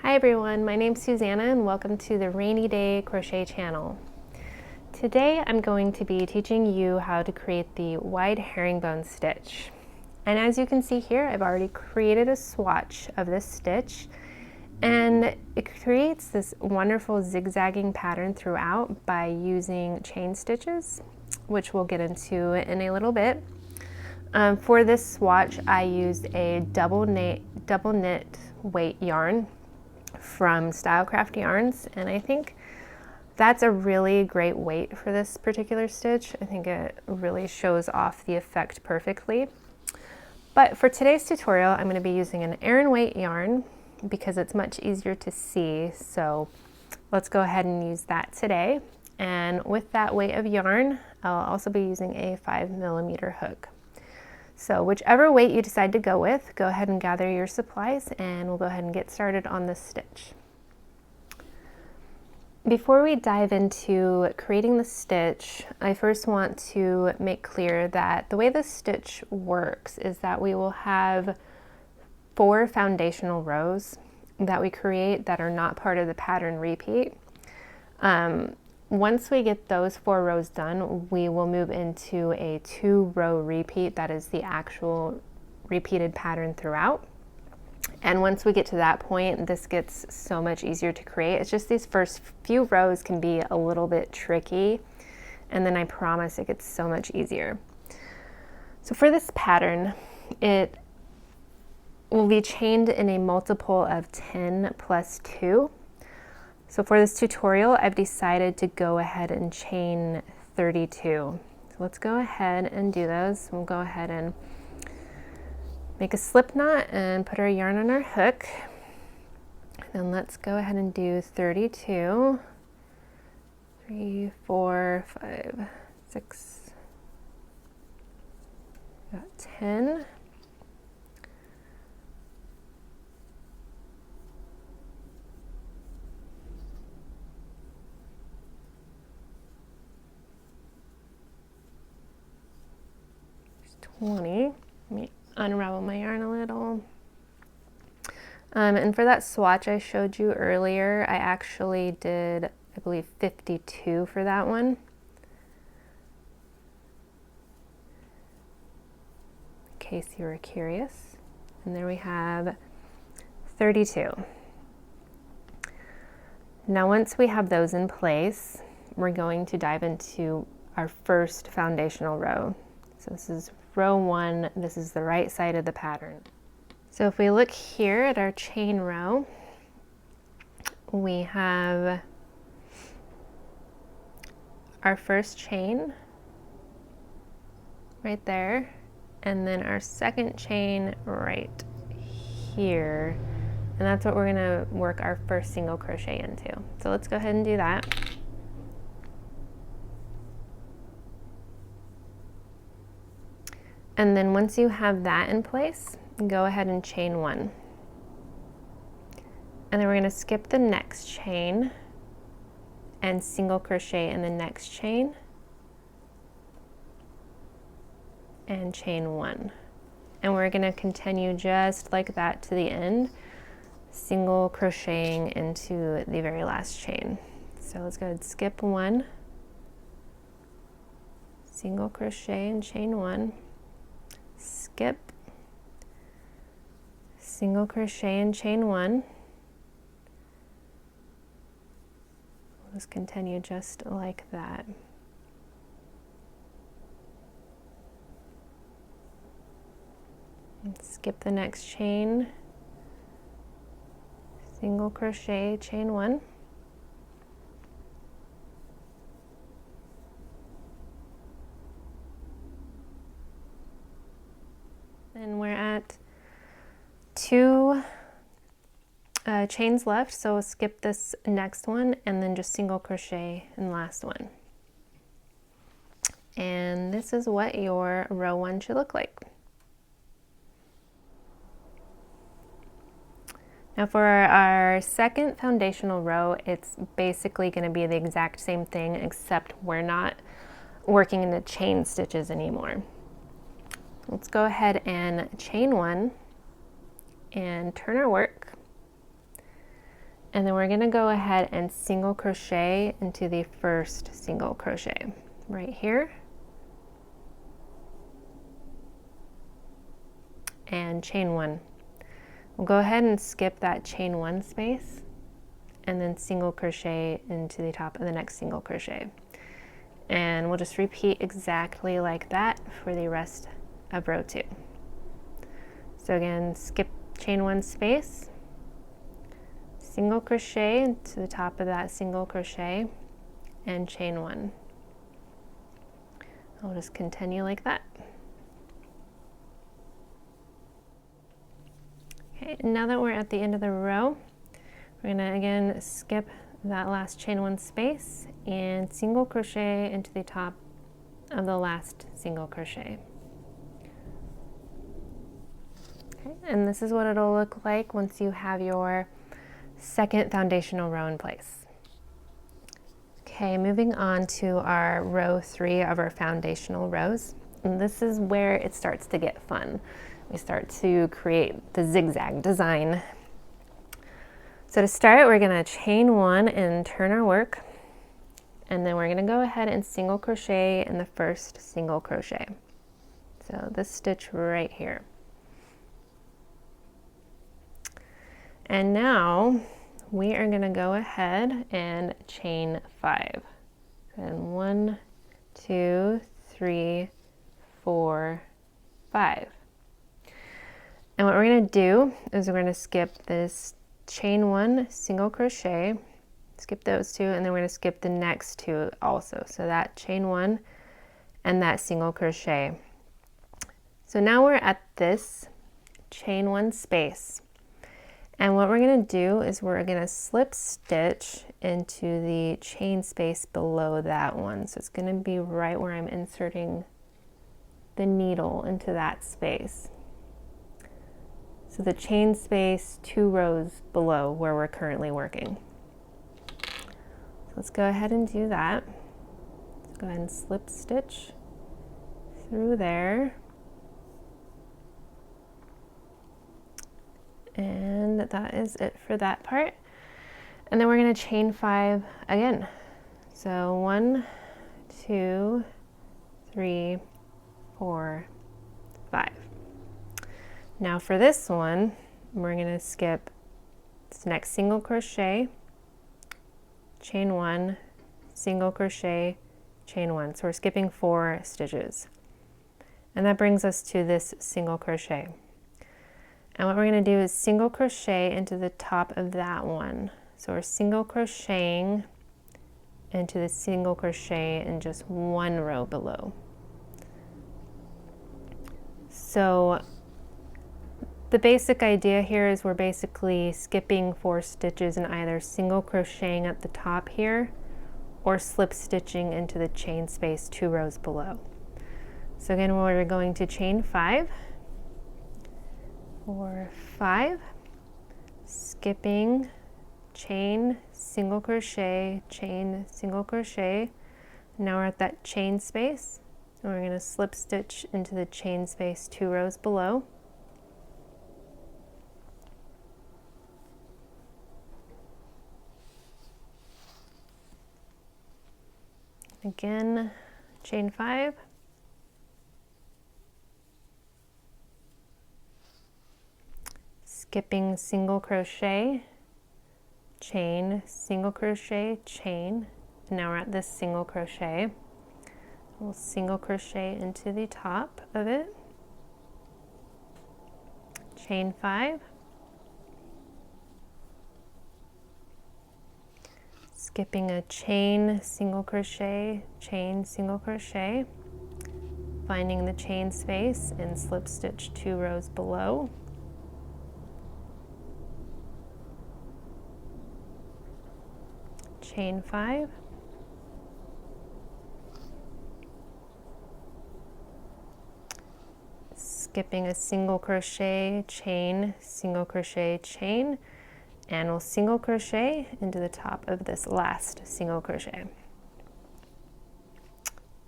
Hi everyone, my name's Susanna and welcome to the Rainy Day Crochet channel. Today I'm going to be teaching you how to create the wide herringbone stitch. And as you can see here, I've already created a swatch of this stitch, and it creates this wonderful zigzagging pattern throughout by using chain stitches, which we'll get into in a little bit. For this swatch, I used a double knit weight yarn from Stylecraft Yarns, and I think that's a really great weight for this particular stitch. I think it really shows off the effect perfectly. But for today's tutorial, I'm going to be using an Aran weight yarn because it's much easier to see, so let's go ahead and use that today. And with that weight of yarn, I'll also be using a 5mm hook. So whichever weight you decide to go with, go ahead and gather your supplies and we'll go ahead and get started on this stitch. Before we dive into creating the stitch, I first want to make clear that the way this stitch works is that we will have 4 foundational rows that we create that are not part of the pattern repeat. Once we get those 4 rows done, we will move into a 2-row repeat that is the actual repeated pattern throughout. And once we get to that point, this gets so much easier to create. It's just these first few rows can be a little bit tricky, and then I promise it gets so much easier. So for this pattern, it will be chained in a multiple of 10 plus 2. So for this tutorial, I've decided to go ahead and chain 32. So let's go ahead and do those. We'll go ahead and make a slip knot and put our yarn on our hook. Then let's go ahead and do 32. 3, 4, 5, 6, got 10. Let me unravel my yarn a little. And for that swatch I showed you earlier, I actually did, I believe, 52 for that one. In case you were curious. And there we have 32. Now once we have those in place, we're going to dive into our first foundational row. So this is row 1, this is the right side of the pattern. So if we look here at our chain row, we have our first chain right there, and then our second chain right here, and that's what we're going to work our first single crochet into. So let's go ahead and do that. And then once you have that in place, go ahead and chain 1. And then we're going to skip the next chain and single crochet in the next chain and chain 1. And we're going to continue just like that to the end, single crocheting into the very last chain. So let's go ahead and skip 1, single crochet and chain 1. Skip, single crochet and chain 1. We'll just continue just like that. And skip the next chain, single crochet, chain 1. And we're at 2 chains left, so we'll skip this next one and then just single crochet in the last one. And this is what your row 1 should look like. Now for our second foundational row, it's basically going to be the exact same thing, except we're not working in the chain stitches anymore. Let's go ahead and chain 1 and turn our work. And then we're going to go ahead and single crochet into the first single crochet right here, and chain one. We'll go ahead and skip that chain one space and then single crochet into the top of the next single crochet. And we'll just repeat exactly like that for the rest of row 2. So again, skip chain one space, single crochet into the top of that single crochet, and chain one. I'll just continue like that. Okay, now that we're at the end of the row, we're going to again skip that last chain one space and single crochet into the top of the last single crochet. Okay, and this is what it'll look like once you have your second foundational row in place. Okay, moving on to our row 3 of our foundational rows. And this is where it starts to get fun. We start to create the zigzag design. So to start, we're going to chain one and turn our work. And then we're going to go ahead and single crochet in the first single crochet. So this stitch right here. And now we are going to go ahead and chain 5. And 1, 2, 3, 4, 5. And what we're going to do is we're going to skip this chain 1 single crochet, skip those 2, and then we're going to skip the next 2 also. So that chain 1 and that single crochet. So now we're at this chain 1 space. And what we're going to do is we're going to slip stitch into the chain space below that one. So it's going to be right where I'm inserting the needle into that space. So the chain space 2 rows below where we're currently working. So let's go ahead and do that. Let's go ahead and slip stitch through there. And that is it for that part. And then we're going to chain 5 again. So 1, 2, 3, 4, 5. Now for this one, we're going to skip this next single crochet, chain 1, single crochet, chain 1. So we're skipping 4 stitches. And that brings us to this single crochet. And what we're going to do is single crochet into the top of that one. So we're single crocheting into the single crochet in just 1 row below. So the basic idea here is we're basically skipping 4 stitches and either single crocheting at the top here or slip stitching into the chain space 2 rows below. So again, we're going to chain 5. 4, 5, skipping, chain, single crochet, chain, single crochet. Now we're at that chain space, and we're going to slip stitch into the chain space 2 rows below. Again, chain 5. Skipping single crochet, chain, single crochet, chain. And now we're at this single crochet. We'll single crochet into the top of it, chain 5, skipping a chain, single crochet, chain, single crochet, finding the chain space and slip stitch 2 rows below. Chain 5, skipping a single crochet, chain, single crochet, chain, and we'll single crochet into the top of this last single crochet.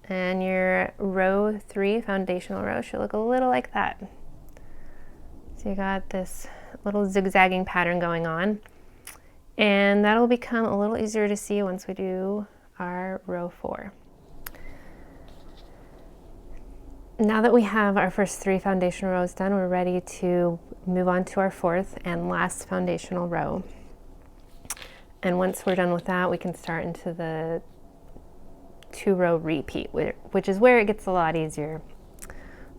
And your row 3 foundational row should look a little like that. So you got this little zigzagging pattern going on. And that'll become a little easier to see once we do our row 4. Now that we have our first 3 foundation rows done, we're ready to move on to our 4th and last foundational row. And once we're done with that, we can start into the 2-row repeat, which is where it gets a lot easier.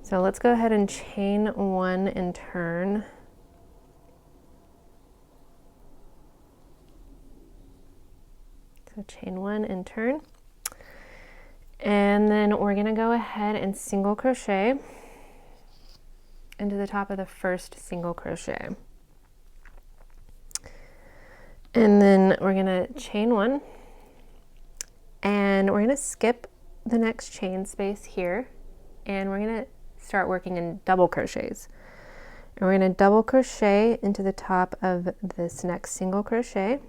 So let's go ahead and chain 1 and turn. So chain 1 and turn. And then we're going to go ahead and single crochet into the top of the first single crochet. And then we're going to chain 1, and we're going to skip the next chain space here, and we're going to start working in double crochets. And we're going to double crochet into the top of this next single crochet.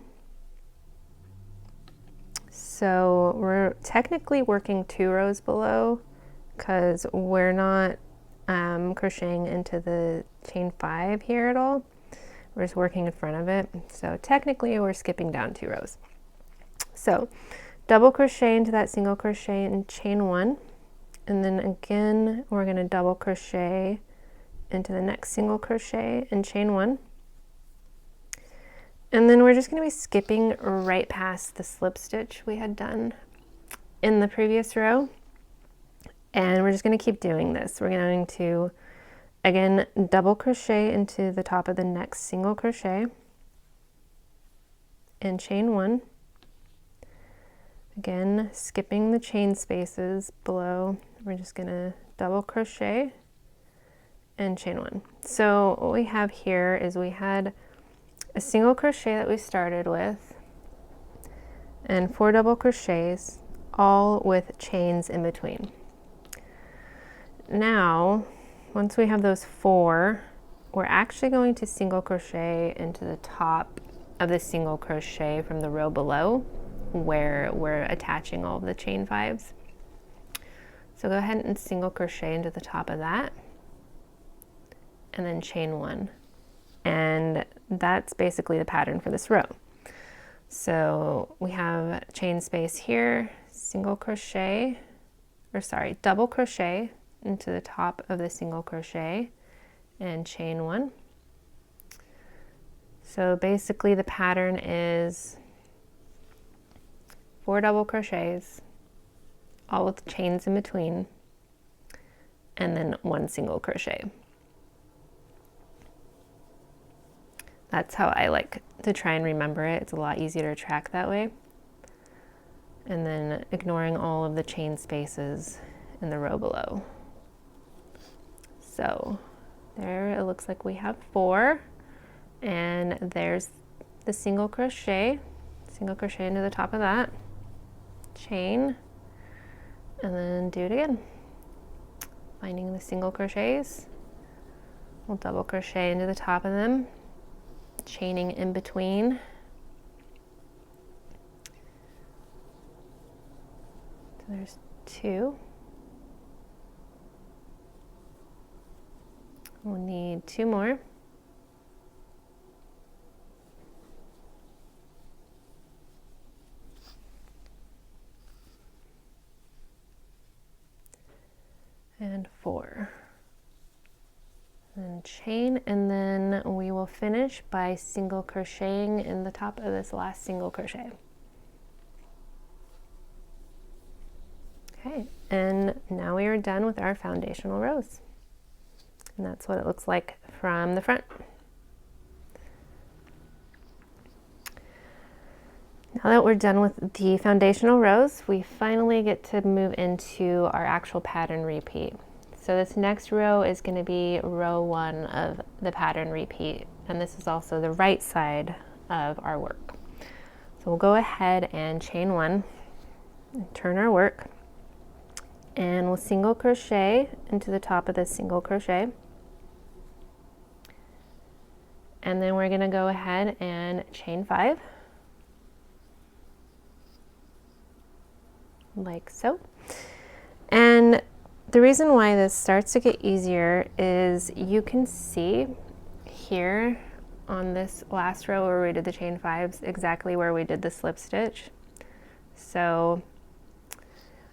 So we're technically working 2 rows below because we're not crocheting into the chain 5 here at all. We're just working in front of it. So technically we're skipping down 2 rows. So double crochet into that single crochet and chain 1. And then again, we're going to double crochet into the next single crochet and chain 1. And then we're just going to be skipping right past the slip stitch we had done in the previous row. And we're just going to keep doing this. We're going to, again, double crochet into the top of the next single crochet and chain 1. Again, skipping the chain spaces below. We're just going to double crochet and chain 1. So what we have here is we had a single crochet that we started with and 4 double crochets, all with chains in between. Now, once we have those 4, we're actually going to single crochet into the top of the single crochet from the row below where we're attaching all of the chain 5s. So go ahead and single crochet into the top of that and then chain 1. And that's basically the pattern for this row. So we have chain space here, single crochet, double crochet into the top of the single crochet and chain 1. So basically the pattern is 4 double crochets, all with chains in between, and then 1 single crochet. That's how I like to try and remember it. It's a lot easier to track that way. And then ignoring all of the chain spaces in the row below. So there it looks like we have 4. And there's the single crochet into the top of that, chain, and then do it again. Finding the single crochets, we'll double crochet into the top of them, chaining in between. So there's 2. We'll need 2 more. And 4. And chain, and then we will finish by single crocheting in the top of this last single crochet. Okay, and now we are done with our foundational rows. And that's what it looks like from the front. Now that we're done with the foundational rows, we finally get to move into our actual pattern repeat. So this next row is going to be row 1 of the pattern repeat, and this is also the right side of our work. So we'll go ahead and chain 1, and turn our work, and we'll single crochet into the top of the single crochet. And then we're going to go ahead and chain 5. Like so. And the reason why this starts to get easier is you can see here on this last row where we did the chain 5s exactly where we did the slip stitch. So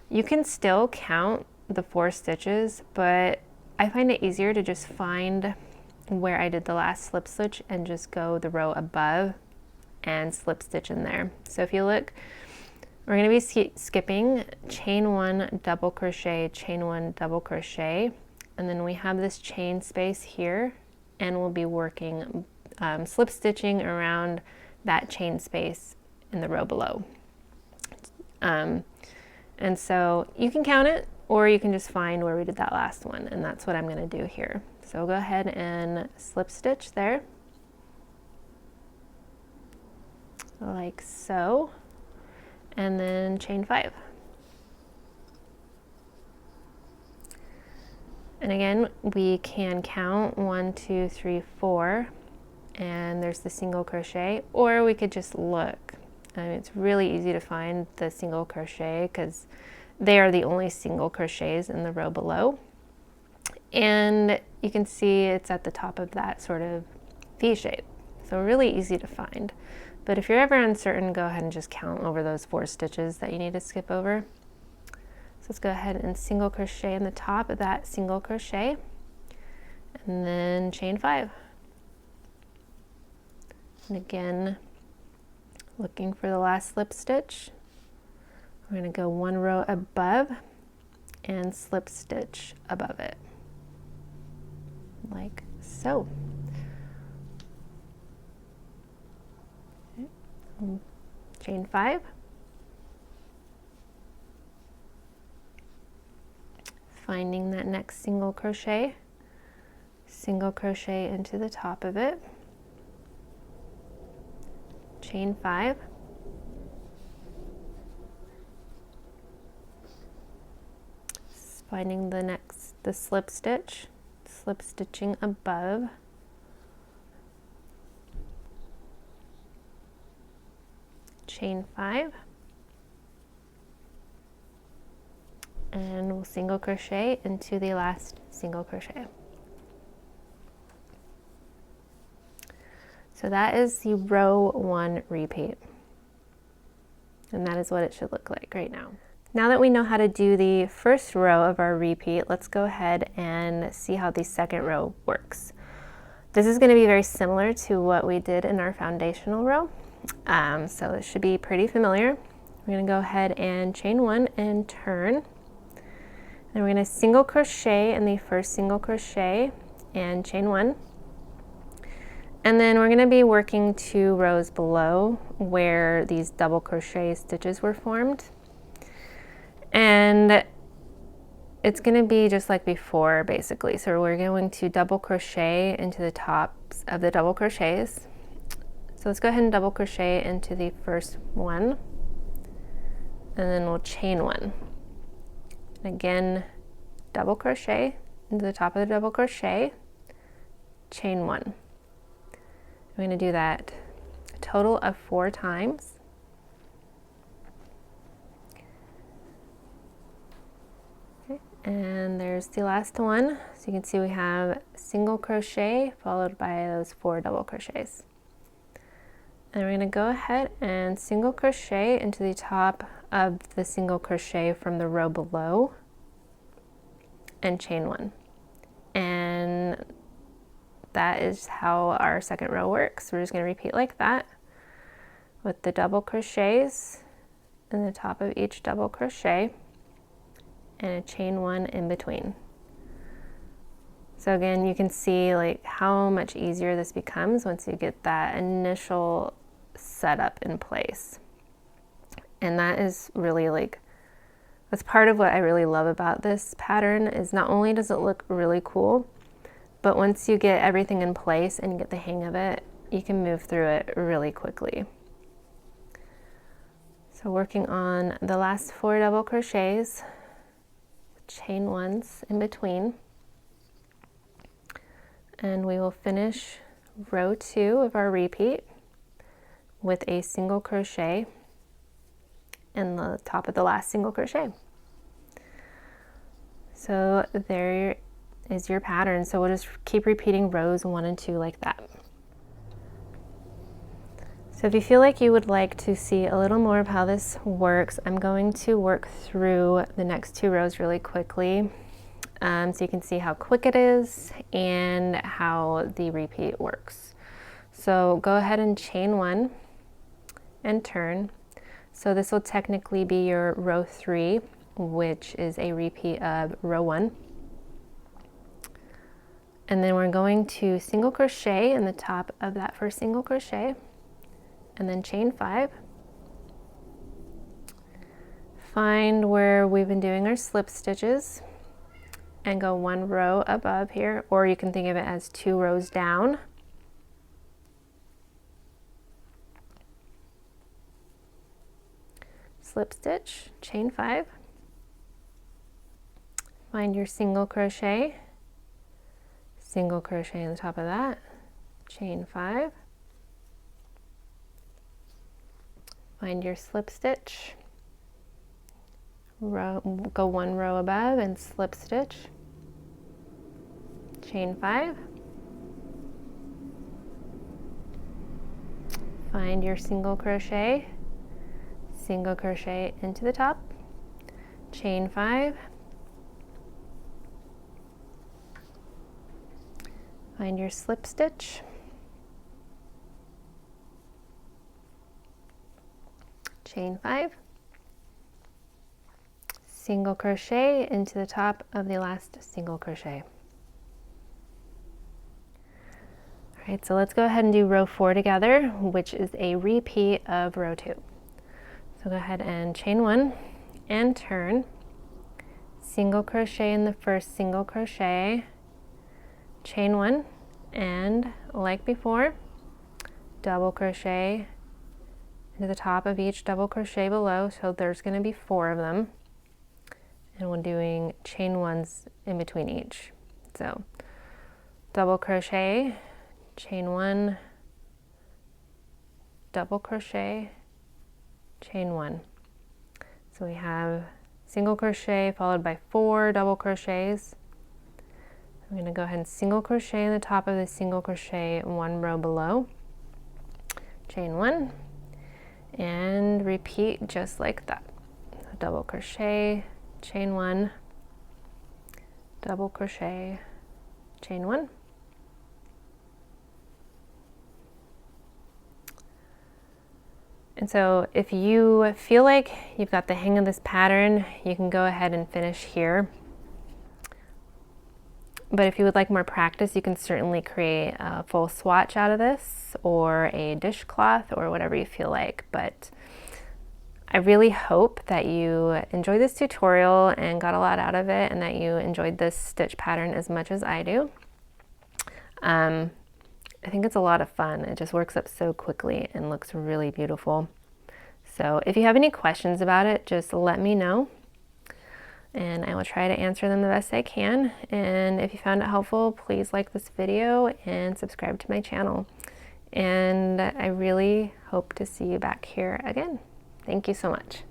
you can still count the 4 stitches, but I find it easier to just find where I did the last slip stitch and just go the row above and slip stitch in there. So if you look, we're going to be skipping chain 1, double crochet, chain 1, double crochet, and then we have this chain space here, and we'll be working slip stitching around that chain space in the row below. And so you can count it, or you can just find where we did that last one, and that's what I'm going to do here. So go ahead and slip stitch there, like so, and then chain 5. And again, we can count 1, 2, 3, 4, and there's the single crochet, or we could just look. It's really easy to find the single crochet because they are the only single crochets in the row below. And you can see it's at the top of that sort of V shape. So really easy to find. But if you're ever uncertain, go ahead and just count over those 4 stitches that you need to skip over. So let's go ahead and single crochet in the top of that single crochet, and then chain 5. And again, looking for the last slip stitch. We're going to go 1 row above and slip stitch above it, like so. Okay. Chain 5. Finding that next single crochet into the top of it, chain 5, finding the slip stitch, slip stitching above, chain 5, and we'll single crochet into the last single crochet. So that is the row 1 repeat, and that is what it should look like right now. Now that we know how to do the first row of our repeat, let's go ahead and see how the second row works. This is going to be very similar to what we did in our foundational row, so it should be pretty familiar. We're going to go ahead and chain 1 and turn. Then we're going to single crochet in the first single crochet and chain 1. And then we're going to be working 2 rows below where these double crochet stitches were formed. And it's going to be just like before, basically. So we're going to double crochet into the tops of the double crochets. So let's go ahead and double crochet into the first one, and then we'll chain 1. And again, double crochet into the top of the double crochet, chain 1. I'm going to do that a total of 4 times. Okay, and there's the last one. So you can see we have single crochet followed by those 4 double crochets. And we're going to go ahead and single crochet into the top of the single crochet from the row below and chain 1. And that is how our second row works. We're just going to repeat like that with the double crochets in the top of each double crochet and a chain 1 in between. So again, you can see like how much easier this becomes once you get that initial setup in place. And that is really like, that's part of what I really love about this pattern, is not only does it look really cool, but once you get everything in place and you get the hang of it, you can move through it really quickly. So working on the last 4 double crochets, chain 1s in between, and we will finish row 2 of our repeat with a single crochet in the top of the last single crochet. So there is your pattern. So we'll just keep repeating rows 1 and 2 like that. So if you feel like you would like to see a little more of how this works, I'm going to work through the next 2 rows really quickly so you can see how quick it is and how the repeat works. So go ahead and chain 1 and turn. So this will technically be your row 3, which is a repeat of row 1. And then we're going to single crochet in the top of that first single crochet, and then chain 5. Find where we've been doing our slip stitches and go 1 row above here, or you can think of it as 2 rows down. Slip stitch, chain 5. Find your single crochet, single crochet on the top of that, chain 5. Find your slip stitch, go 1 row above and slip stitch, chain 5. Find your single crochet into the top, chain 5. Find your slip stitch, chain 5, single crochet into the top of the last single crochet. All right, so let's go ahead and do row 4 together, which is a repeat of row 2. So go ahead and chain 1 and turn, single crochet in the first single crochet, chain 1, and like before, double crochet into the top of each double crochet below, so there's going to be 4 of them, and we're doing chain 1s in between each. So double crochet, chain 1, double crochet, chain 1. So we have single crochet followed by 4 double crochets. I'm going to go ahead and single crochet in the top of the single crochet 1 row below, chain 1, and repeat just like that. So double crochet, chain 1, double crochet, chain 1. And so if you feel like you've got the hang of this pattern, you can go ahead and finish here. But if you would like more practice, you can certainly create a full swatch out of this, or a dishcloth, or whatever you feel like. But I really hope that you enjoyed this tutorial and got a lot out of it, and that you enjoyed this stitch pattern as much as I do. I think it's a lot of fun. It just works up so quickly and looks really beautiful. So if you have any questions about it, just let me know, and I will try to answer them the best I can. And if you found it helpful, please like this video and subscribe to my channel. And I really hope to see you back here again. Thank you so much.